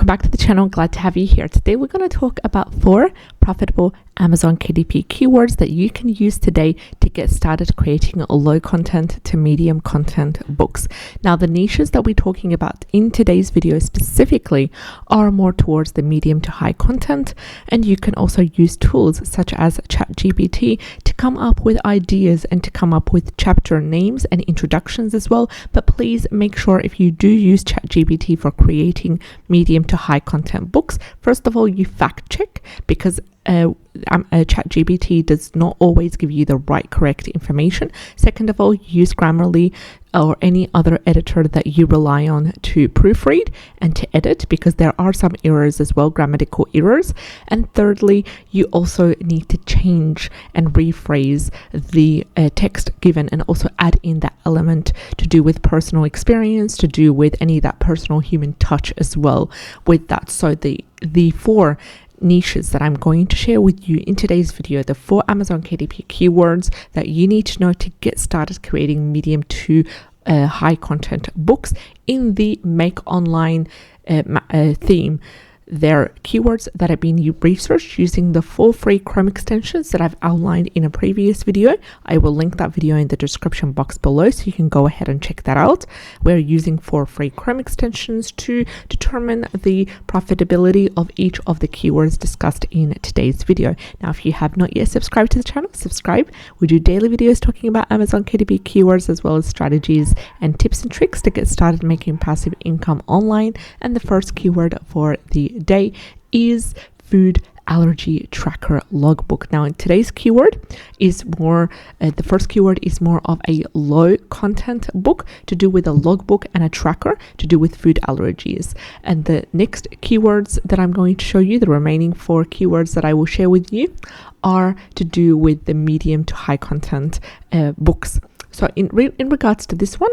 welcome back to the channel. Glad to have you here. Today we're going to talk about 4 profitable Amazon KDP keywords that you can use today to get started creating low content to medium content books. Now, the niches that we're talking about in today's video specifically are more towards the medium to high content, and you can also use tools such as ChatGPT to come up with ideas and to come up with chapter names and introductions as well. But please make sure if you do use ChatGPT for creating medium to high content books, first of all, you fact check, because ChatGPT does not always give you the right correct information. Second of all, use Grammarly or any other editor that you rely on to proofread and to edit, because there are some errors as well, grammatical errors. And thirdly, you also need to change and rephrase the text given, and also add in that element to do with personal experience, to do with any of that personal human touch as well with that. So the 4 niches that I'm going to share with you in today's video, the 4 Amazon KDP keywords that you need to know to get started creating medium to high content books in the Make Online theme. They're keywords that have been researched using the 4 free Chrome extensions that I've outlined in a previous video. I will link that video in the description box below, so you can go ahead and check that out. We're using 4 free Chrome extensions to determine the profitability of each of the keywords discussed in today's video. Now, if you have not yet subscribed to the channel, subscribe. We do daily videos talking about Amazon KDP keywords, as well as strategies and tips and tricks to get started making passive income online. And the first keyword for the day is food allergy tracker logbook. Now, in today's keyword is more the first keyword is more of a low content book to do with a logbook and a tracker to do with food allergies. And the next keywords that I'm going to show you, the remaining 4 keywords that I will share with you, are to do with the medium to high content books. So in regards to this one,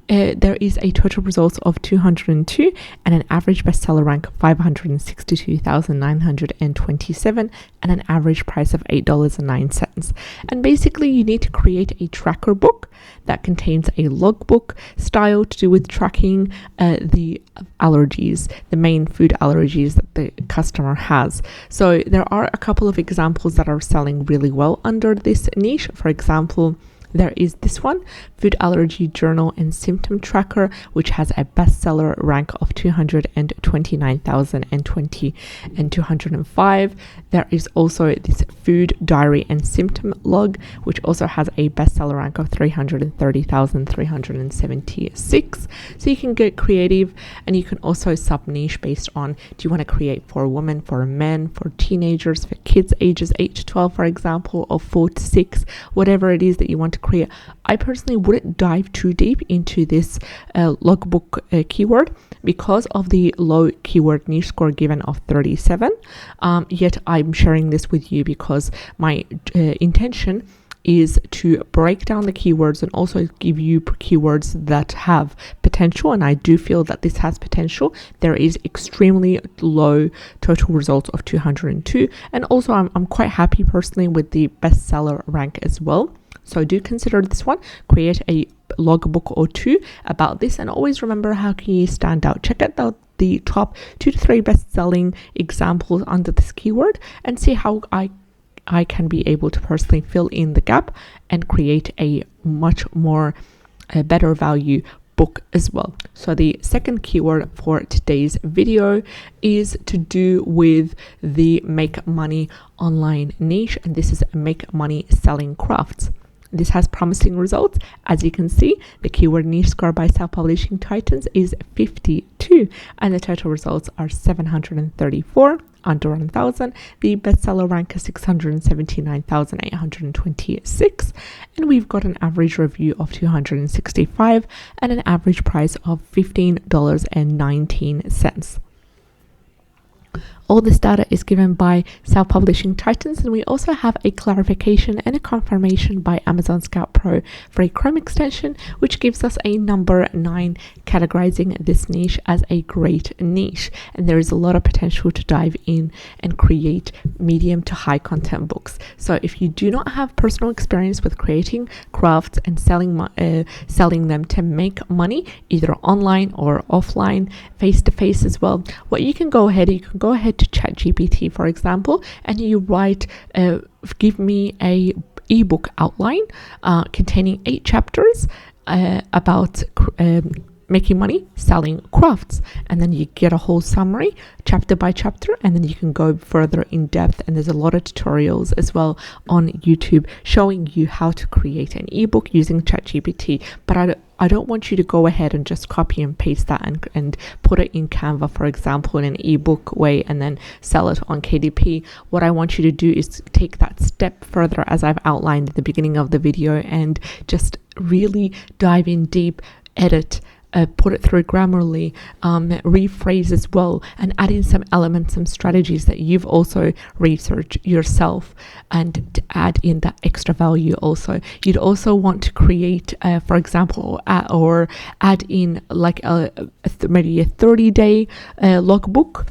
there is a total results of 202 and an average bestseller rank of 562,927 and an average price of $8.09. And basically, you need to create a tracker book that contains a logbook style to do with tracking the allergies, the main food allergies that the customer has. So there are a couple of examples that are selling really well under this niche. For example, there is this one, Food Allergy Journal and Symptom Tracker, which has a bestseller rank of 229,020 and 205. There is also this Food Diary and Symptom Log, which also has a bestseller rank of 330,376. So you can get creative, and you can also sub-niche based on, do you want to create for women, for men, for teenagers, for kids ages 8 to 12, for example, or 4 to 6, whatever it is that you want to create. I personally wouldn't dive too deep into this logbook keyword because of the low keyword niche score given of 37. Yet I'm sharing this with you because my intention is to break down the keywords and also give you keywords that have potential, and I do feel that this has potential. There is extremely low total results of 202, and also I'm quite happy personally with the bestseller rank as well. So do consider this one, create a logbook or 2 about this, and always remember, how can you stand out? Check out the top 2 to 3 best-selling examples under this keyword and see how I can be able to personally fill in the gap and create a much more better value book as well. So the second keyword for today's video is to do with the make money online niche, and this is make money selling crafts. This has promising results. As you can see, the keyword niche score by Self-Publishing Titans is 52, and the total results are 734, under 1,000. The bestseller rank is 679,826, and we've got an average review of 265 and an average price of $15.19. All this data is given by Self-Publishing Titans, and we also have a clarification and a confirmation by Amazon Scout Pro for a Chrome extension, which gives us a number 9, categorizing this niche as a great niche. And there is a lot of potential to dive in and create medium to high content books. So if you do not have personal experience with creating crafts and selling them to make money, either online or offline, face to face as well, what you can go ahead to ChatGPT, for example, and you write, give me a ebook outline containing 8 chapters about making money selling crafts, and then you get a whole summary chapter by chapter, and then you can go further in depth. And there's a lot of tutorials as well on YouTube showing you how to create an ebook using ChatGPT. But I don't want you to go ahead and just copy and paste that and put it in Canva, for example, in an ebook way, and then sell it on KDP. What I want you to do is take that step further, as I've outlined at the beginning of the video, and just really dive in deep, edit, put it through Grammarly, rephrase as well, and add in some elements, some strategies that you've also researched yourself, and to add in that extra value also. You'd also want to create, for example, or add in like maybe a 30-day logbook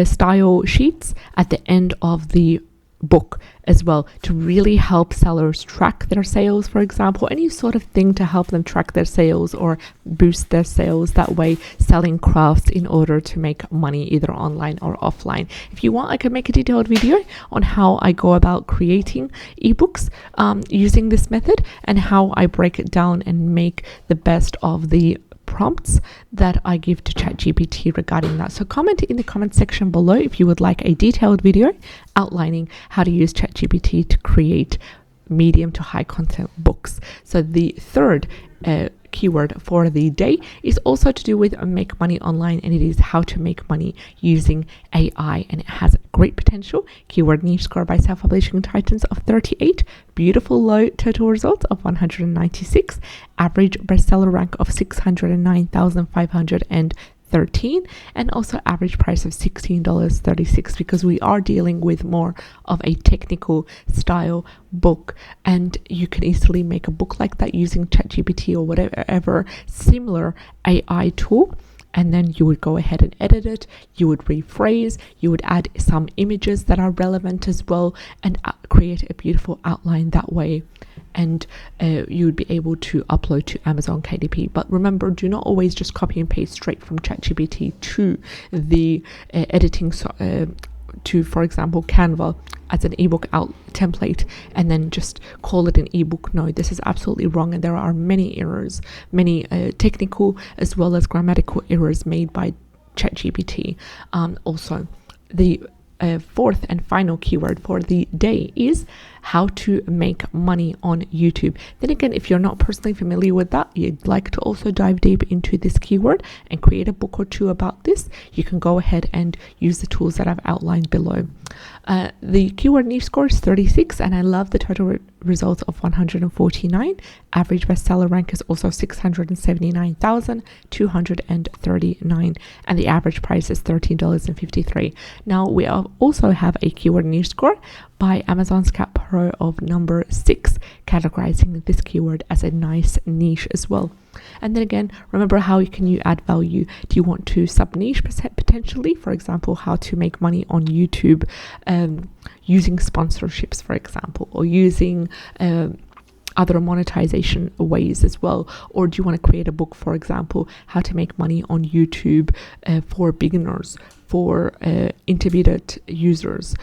style sheets at the end of the book as well, to really help sellers track their sales, for example, any sort of thing to help them track their sales or boost their sales that way, selling crafts in order to make money either online or offline. If you want, I can make a detailed video on how I go about creating ebooks using this method, and how I break it down and make the best of the prompts that I give to ChatGPT regarding that. So comment in the comment section below if you would like a detailed video outlining how to use ChatGPT to create medium to high content books. So the third keyword for the day is also to do with make money online, and it is how to make money using AI, and it has great potential. Keyword niche score by Self-Publishing Titans of 38, beautiful low total results of 196, average bestseller rank of 609,513, and also average price of $16.36, because we are dealing with more of a technical style book, and you can easily make a book like that using ChatGPT or whatever similar AI tool. And then you would go ahead and edit it, you would rephrase, you would add some images that are relevant as well, and create a beautiful outline that way. And you would be able to upload to Amazon KDP. But remember, do not always just copy and paste straight from ChatGPT to the editing to, for example, Canva as an ebook template, and then just call it an ebook. No, this is absolutely wrong, and there are many errors, many technical as well as grammatical errors made by ChatGPT. Also, the fourth and final keyword for the day is how to make money on YouTube. Then again, if you're not personally familiar with that, you'd like to also dive deep into this keyword and create a book or two about this, you can go ahead and use the tools that I've outlined below. The keyword niche score is 36, and I love the total results of 149. Average bestseller rank is also 679,239, and the average price is $13.53. Now we also have a keyword niche score by Amazon Scout Pro of number 6, categorizing this keyword as a nice niche as well. And then again, remember, how can you add value? Do you want to sub-niche potentially? For example, how to make money on YouTube using sponsorships, for example, or using other monetization ways as well. Or do you want to create a book, for example, how to make money on YouTube for beginners, for intermediate users,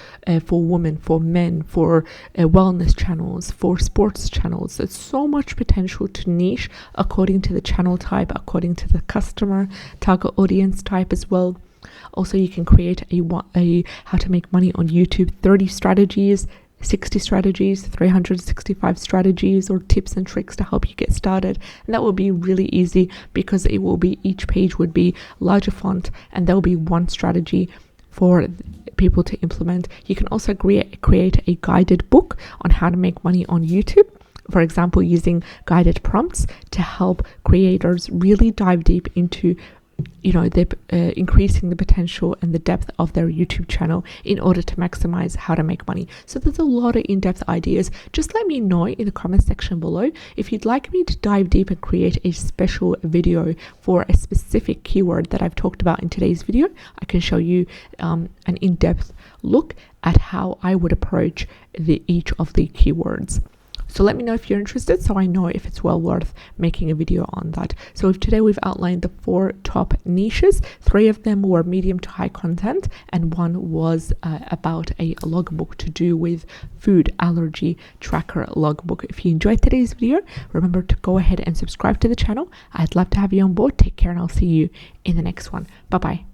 for women, for men, for wellness channels, for sports channels. There's so much potential to niche according to the channel type, according to the customer target audience type as well. Also, you can create a how to make money on YouTube 30 strategies, 60 strategies, 365 strategies or tips and tricks to help you get started. And that will be really easy, because it will be, each page would be larger font, and there will be one strategy for people to implement. You can also create a guided book on how to make money on YouTube, for example, using guided prompts to help creators really dive deep into increasing the potential and the depth of their YouTube channel in order to maximize how to make money. So there's a lot of in-depth ideas. Just let me know in the comment section below if you'd like me to dive deep and create a special video for a specific keyword that I've talked about in today's video. I can show you an in-depth look at how I would approach each of the keywords. So let me know if you're interested, so I know if it's well worth making a video on that. So today we've outlined the 4 top niches. 3 of them were medium to high content, and 1 was about a logbook to do with food allergy tracker logbook. If you enjoyed today's video, remember to go ahead and subscribe to the channel. I'd love to have you on board. Take care, and I'll see you in the next one. Bye-bye.